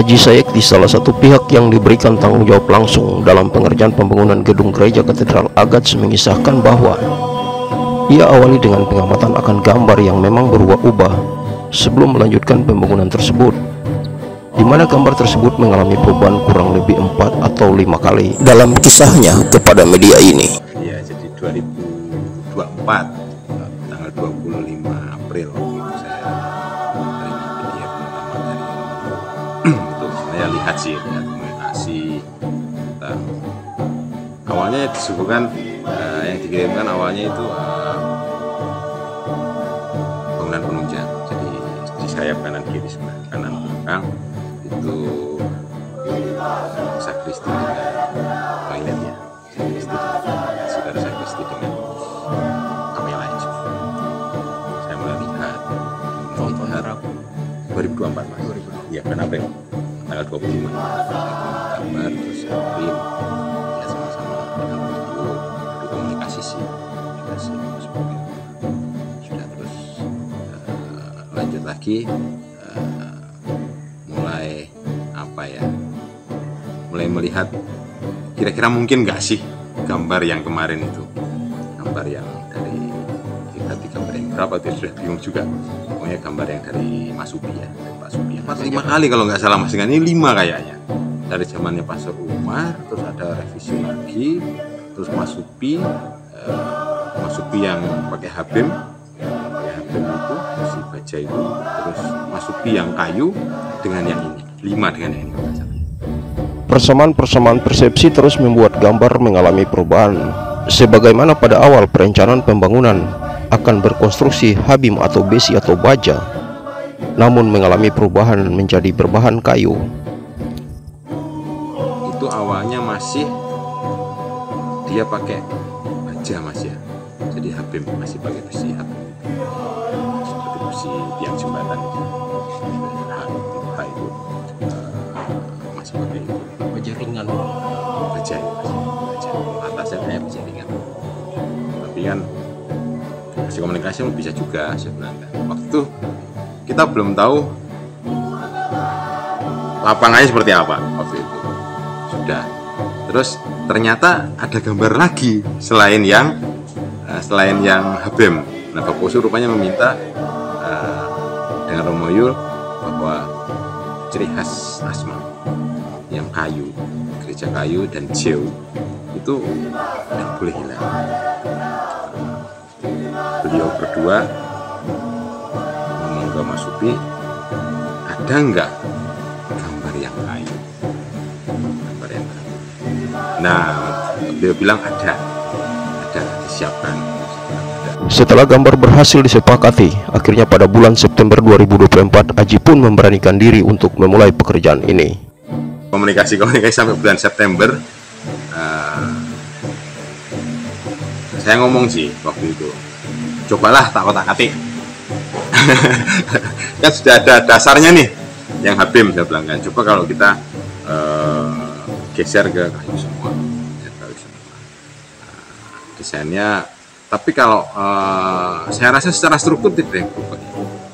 Haji Sayekti salah satu pihak yang diberikan tanggung jawab langsung dalam pengerjaan pembangunan gedung gereja Katedral Agats mengisahkan bahwa ia awali dengan pengamatan akan gambar yang memang berubah-ubah sebelum melanjutkan pembangunan tersebut, di mana gambar tersebut mengalami perubahan kurang lebih 4 atau 5 kali. Dalam kisahnya kepada media ini, ya, jadi 2024 tanggal 25 April saya terima PDF pertama dari itu. Saya lihat komunikasi tentang awalnya disuguhkan yang dikirimkan awalnya itu bangunan penunjang, jadi di sayap kanan kiri sebelah kanan belakang itu sakristi dengan toilet ya, saudara sakristi dengan kamera itu. Saya mulai lihat 2024 Mas. Iya, bulan April tanggal 25 gambar terus kirim ya, sama-sama dengan video komunikasi sih seperti sudah. Terus lanjut lagi mulai melihat kira-kira mungkin nggak sih gambar yang kemarin itu, gambar yang dari gambar yang berapa itu sudah bingung juga. Pokoknya gambar yang dari Mas Upi ya, Pak Supi 4-5 kali kalau nggak salah Mas, ini 5 kayaknya dari zamannya Pastor Umar, terus ada revisi lagi, terus Mas Upi yang pakai habim itu si baja itu, terus Mas Upi yang kayu dengan yang ini 5 dengan yang ini. Persamaan persepsi terus membuat gambar mengalami perubahan. Sebagaimana pada awal perencanaan pembangunan akan berkonstruksi habim atau besi atau baja, namun mengalami perubahan menjadi berbahan kayu. Itu awalnya masih dia pakai baja Mas ya, jadi habim masih pakai besi habim, seperti besi tiang jembatan itu, itu masih pakai itu. Baja ringan, baja atasnya kayak baja ringan, tapi kan hasil komunikasi bisa juga sebenarnya. Waktu itu kita belum tahu lapangannya seperti apa waktu itu. Sudah, terus ternyata ada gambar lagi selain yang habim. Nah, Bapak Usu rupanya meminta dengan Romoyul bahwa ciri khas Asma yang kayu, gereja kayu dan jauh itu tidak boleh hilang. Beliau berdua ngomong ke Mas Upi, ada enggak gambar yang kayu? Nah, beliau bilang ada disiapkan. Setelah gambar berhasil disepakati, akhirnya pada bulan September 2024 Aji pun memberanikan diri untuk memulai pekerjaan ini. Komunikasi sampai bulan September. Saya ngomong sih waktu itu, cobalah tak kotak-katik. Kan sudah ada dasarnya nih yang habim, saya bilang kan, coba kalau kita geser ke kayu semua, desainnya. Tapi kalau saya rasa secara struktur tidak berubah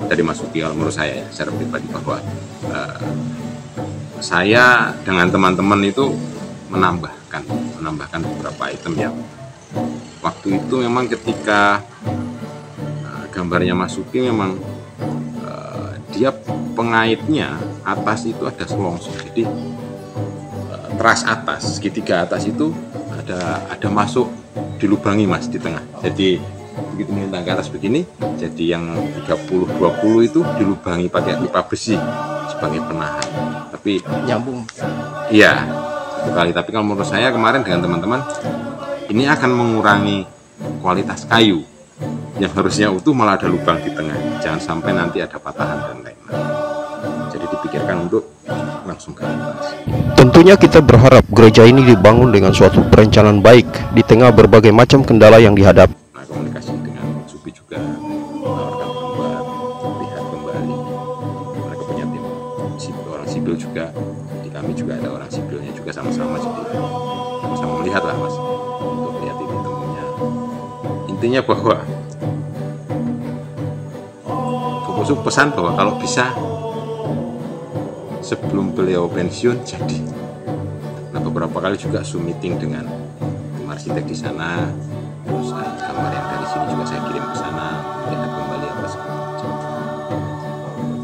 dari Mas Uki, kalau menurut saya ya, secara pribadi, bahwa saya dengan teman-teman itu menambahkan beberapa item yang waktu itu memang ketika gambarnya Mas Uki memang dia pengaitnya atas itu ada selongsong, jadi teras atas, segitiga atas itu ada masuk dilubangi Mas di tengah. Jadi begitu melintang ke atas begini, jadi yang 30-20 itu dilubangi pakai pipa besi sebagai penahan. Tapi Nyambung. Iya, satu kali. Tapi kalau menurut saya kemarin dengan teman-teman, ini akan mengurangi kualitas kayu yang harusnya utuh, malah ada lubang di tengah. Jangan sampai nanti ada patahan dan lain-lain. Jadi dipikirkan untuk langsung ke atas. Tentunya kita berharap gereja ini dibangun dengan suatu perencanaan baik di tengah berbagai macam kendala yang dihadapi. Nah, komunikasi dengan Supi juga menawarkan gambar, lihat kembali. Mereka punya tim orang sipil juga, di kami juga ada orang sipilnya juga, sama-sama, jadi sama melihat lah Mas, untuk lihat ini temunya. Intinya bahwa Bapak pesan bahwa kalau bisa sebelum beliau pensiun jadi. Nah, beberapa kali juga Zoom meeting dengan tim arsitek di sana. Terus gambar yang dari sini juga saya kirim ke sana, lihat kembali apa segala macam.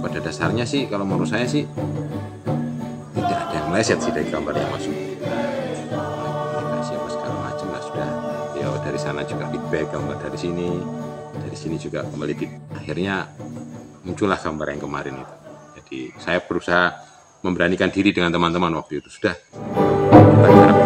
Pada dasarnya sih kalau menurut saya sih tidak ada yang meleset sih dari gambar yang masuk. Komunikasi apa segala macam lah sudah. Ya dari sana juga feedback gambar dari sini juga kembali akhirnya muncullah gambar yang kemarin itu. Jadi saya berusaha memberanikan diri dengan teman-teman waktu itu sudah. Kita garap.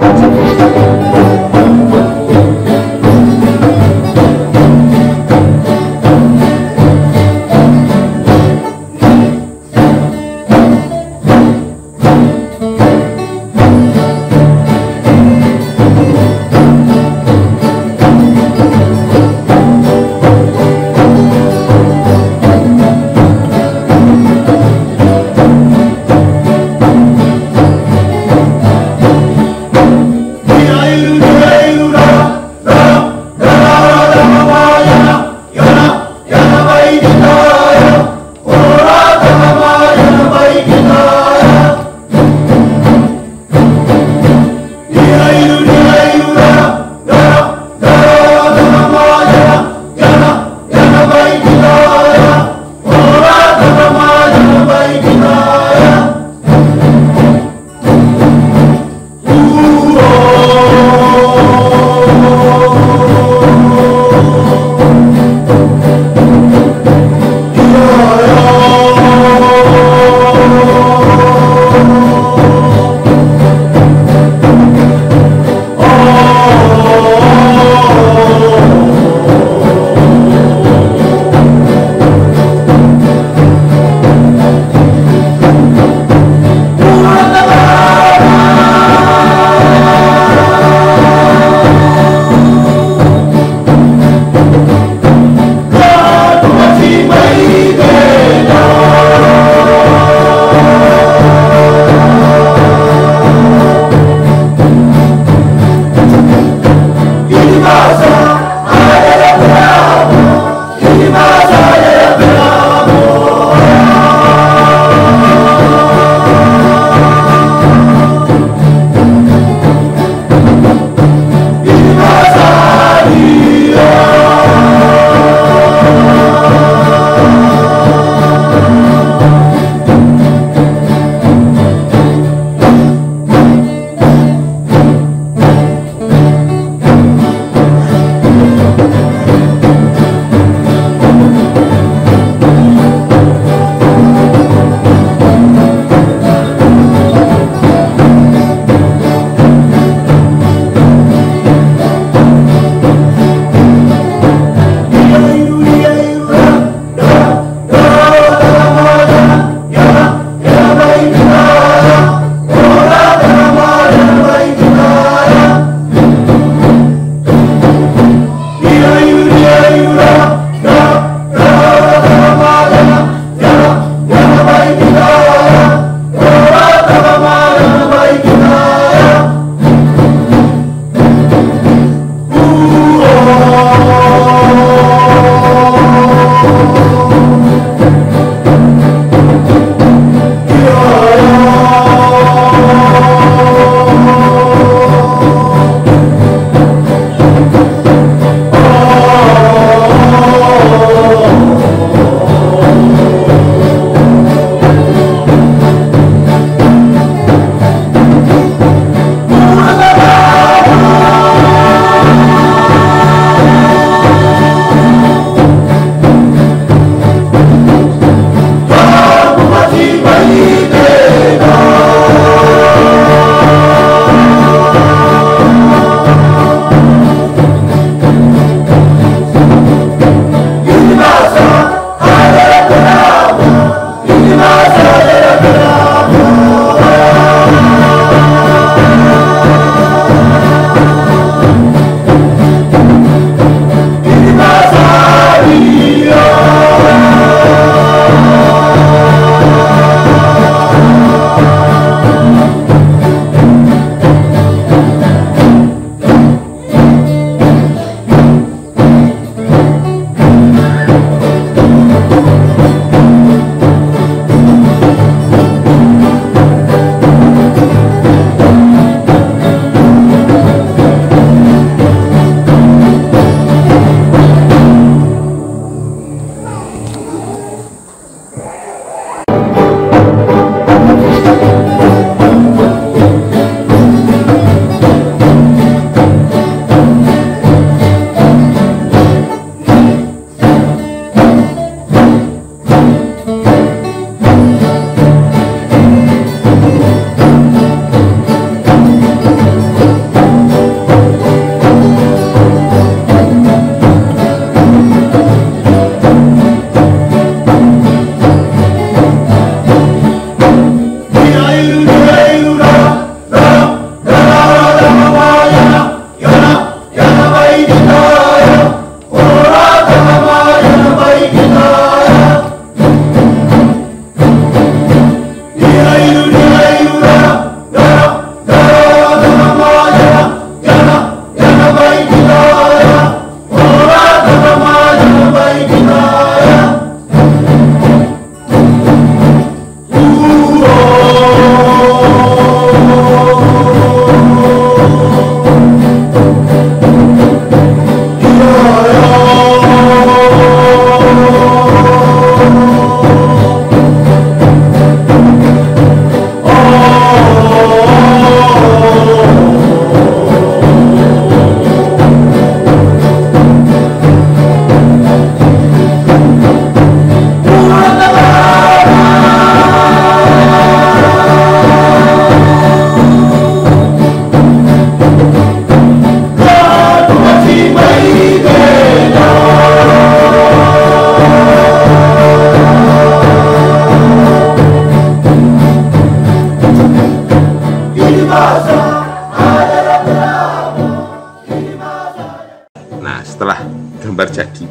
Nah, setelah gambar jadi,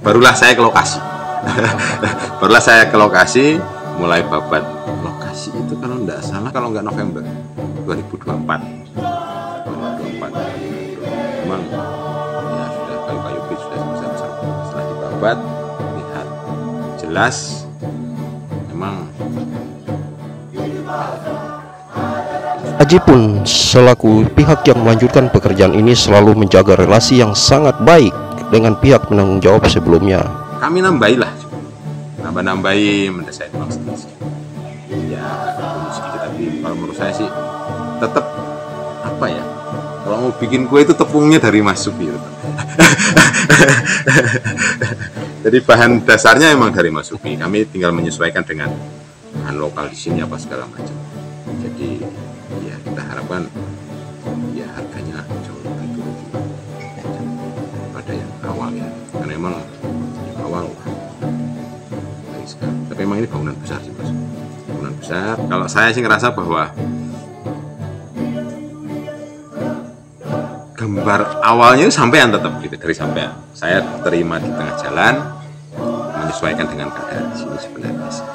barulah saya ke lokasi. Barulah saya ke lokasi, mulai babat. Lokasi itu kalau nggak salah, kalau nggak November 2024. Memang ya sudah kayu-kayu sudah besar-besar. Setelah dibabat, lihat jelas memang. Aji pun selaku pihak yang melanjutkan pekerjaan ini selalu menjaga relasi yang sangat baik dengan pihak penanggung jawab sebelumnya. Kami nambahilah, nambah-nambahi, mendesain ya sedikit, tapi kalau menurut saya sih tetap apa ya, kalau mau bikin kue itu tepungnya dari Mas Supi. Jadi bahan dasarnya emang dari Mas Supi, kami tinggal menyesuaikan dengan bahan lokal di sini apa segala macam. Jadi ya kita harapkan ya harganya jauh lebih turun pada yang awal ya, karena emang yang awal tapi emang ini bangunan besar sih Mas, bangunan besar. Kalau saya sih ngerasa bahwa gambar awalnya sampean tetap gitu, dari sampean saya terima di tengah jalan, menyesuaikan dengan keadaan di sini sebenarnya sih.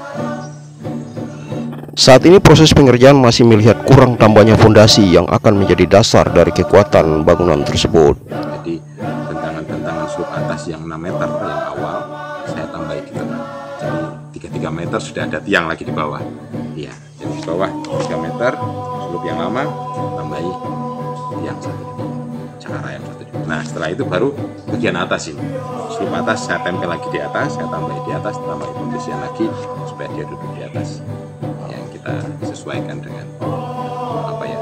Saat ini proses pengerjaan masih melihat kurang tambahnya fondasi yang akan menjadi dasar dari kekuatan bangunan tersebut. Jadi bentangan-bentangan slope atas yang 6 meter yang awal saya tambahi di tengah. Jadi 3 meter sudah ada tiang lagi di bawah. Iya, jadi di bawah 3 meter slope yang lama tambahi tiang satu. Cara yang satu. Nah, setelah itu baru bagian atas ini. Slope atas saya tempel lagi di atas, saya tambahi di atas, tambahi pondasian lagi supaya dia duduk di atas. Kita sesuaikan dengan apa ya,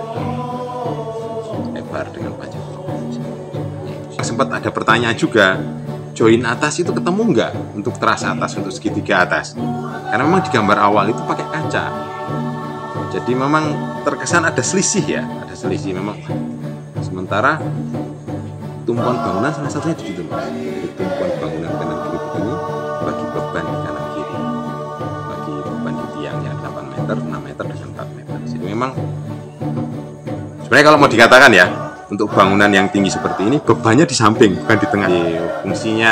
lebar dengan panjang. Sempat ada pertanyaan juga, join atas itu ketemu nggak untuk teras atas, untuk segitiga atas? Karena memang di gambar awal itu pakai kaca, jadi memang terkesan ada selisih ya, ada selisih memang. Sementara tumpuan bangunan salah satunya di situ Mas. Jadi tumpuan bangunan kanan kiri begini bagi beban di kanan kiri, bagi beban di tiang yang 8 meter, 6 meter dan 4 meter. Jadi memang sebenarnya kalau mau dikatakan ya, untuk bangunan yang tinggi seperti ini bebannya di samping bukan di tengah. Fungsinya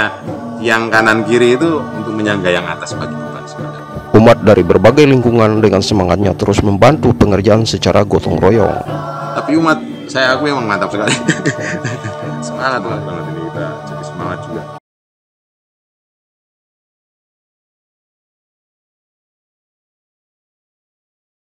tiang kanan kiri itu untuk menyangga yang atas bagi beban sebenarnya. Umat dari berbagai lingkungan dengan semangatnya terus membantu pengerjaan secara gotong royong. Tapi umat saya aku memang mantap sekali. Semangat banget ini, kita jadi semangat juga.